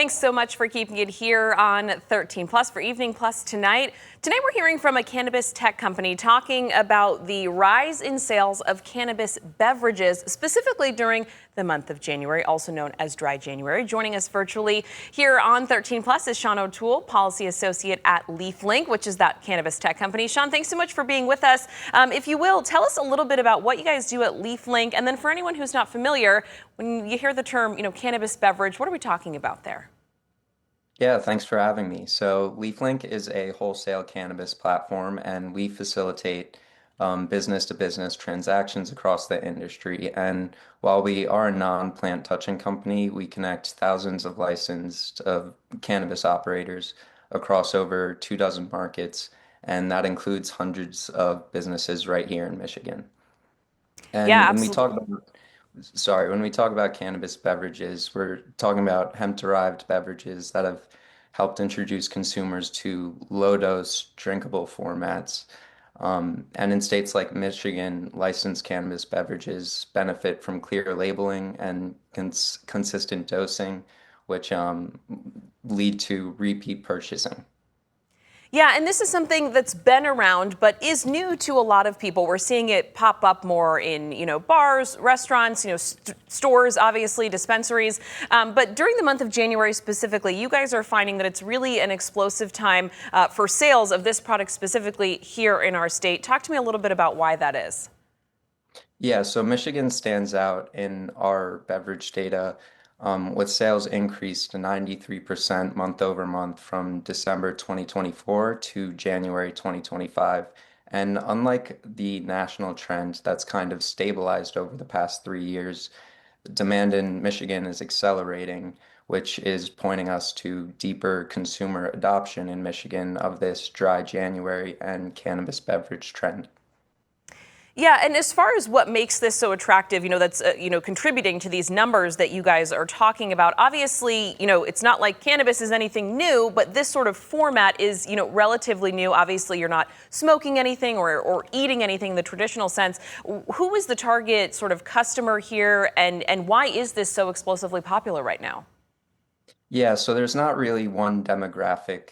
Thanks so much for keeping it here on 13 Plus for Evening Plus tonight. Tonight we're hearing from a cannabis tech company talking about the rise in sales of cannabis beverages, specifically during the month of January, also known as Dry January. Joining us virtually here on 13 Plus is Sean O'Toole, Policy Associate at LeafLink, which is that cannabis tech company. Sean, thanks so much for being with us. If you will, tell us a little bit about what you guys do at LeafLink, and then for anyone who's not familiar, when you hear the term, cannabis beverage, what are we talking about there? Yeah, thanks for having me. So, LeafLink is a wholesale cannabis platform, and we facilitate business to business transactions across the industry. And while we are a non-plant touching company, we connect thousands of licensed cannabis operators across over 24 markets, and that includes hundreds of businesses right here in Michigan. Yeah, And absolutely. when we talk about cannabis beverages, we're talking about hemp-derived beverages that have helped introduce consumers to low-dose drinkable formats. And in states like Michigan, licensed cannabis beverages benefit from clear labeling and consistent dosing, which lead to repeat purchasing. Yeah, and this is something that's been around but is new to a lot of people. We're seeing it pop up more in, bars, restaurants, stores, obviously, dispensaries. But during the month of January specifically, you guys are finding that it's really an explosive time for sales of this product specifically here in our state. Talk to me a little bit about why that is. Yeah, so Michigan stands out in our beverage data with sales increased to 93% month over month from December 2024 to January 2025. And unlike the national trend that's kind of stabilized over the past 3 years, demand in Michigan is accelerating, which is pointing us to deeper consumer adoption in Michigan of this dry January and cannabis beverage trend. Yeah, and as far as what makes this so attractive, that's contributing to these numbers that you guys are talking about. Obviously, it's not like cannabis is anything new, but this sort of format is, relatively new. Obviously, you're not smoking anything or eating anything in the traditional sense. Who is the target sort of customer here, and why is this so explosively popular right now? Yeah, so there's not really one demographic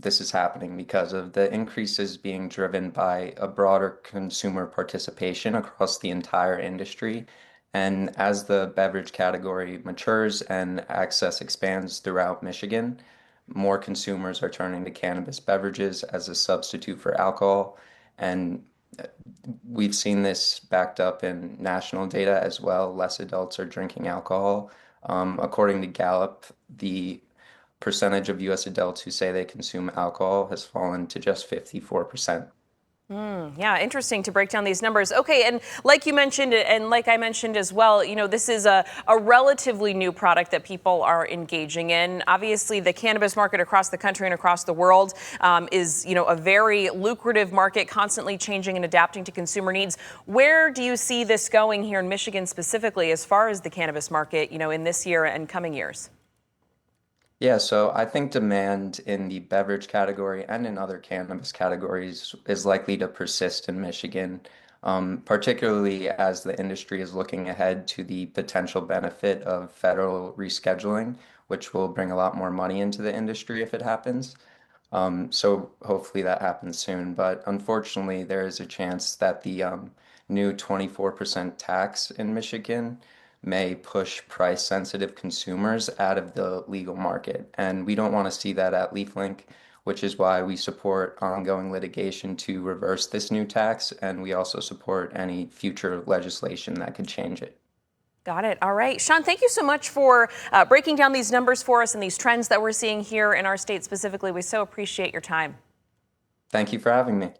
this is happening because of the increases being driven by a broader consumer participation across the entire industry. And as the beverage category matures and access expands throughout Michigan, more consumers are turning to cannabis beverages as a substitute for alcohol. And we've seen this backed up in national data as well. Less adults are drinking alcohol. According to Gallup, the percentage of US adults who say they consume alcohol has fallen to just 54%. Yeah, interesting to break down these numbers. Okay, and like you mentioned, and like I mentioned as well, this is a relatively new product that people are engaging in. Obviously, the cannabis market across the country and across the world is, a very lucrative market, constantly changing and adapting to consumer needs. Where do you see this going here in Michigan specifically as far as the cannabis market, in this year and coming years? Yeah, so I think demand in the beverage category and in other cannabis categories is likely to persist in Michigan, particularly as the industry is looking ahead to the potential benefit of federal rescheduling, which will bring a lot more money into the industry if it happens. So hopefully that happens soon. But unfortunately, there is a chance that the new 24% tax in Michigan may push price sensitive consumers out of the legal market. And we don't want to see that at LeafLink, which is why we support ongoing litigation to reverse this new tax. And we also support any future legislation that could change it. Got it. All right. Sean, thank you so much for breaking down these numbers for us and these trends that we're seeing here in our state specifically. We so appreciate your time. Thank you for having me.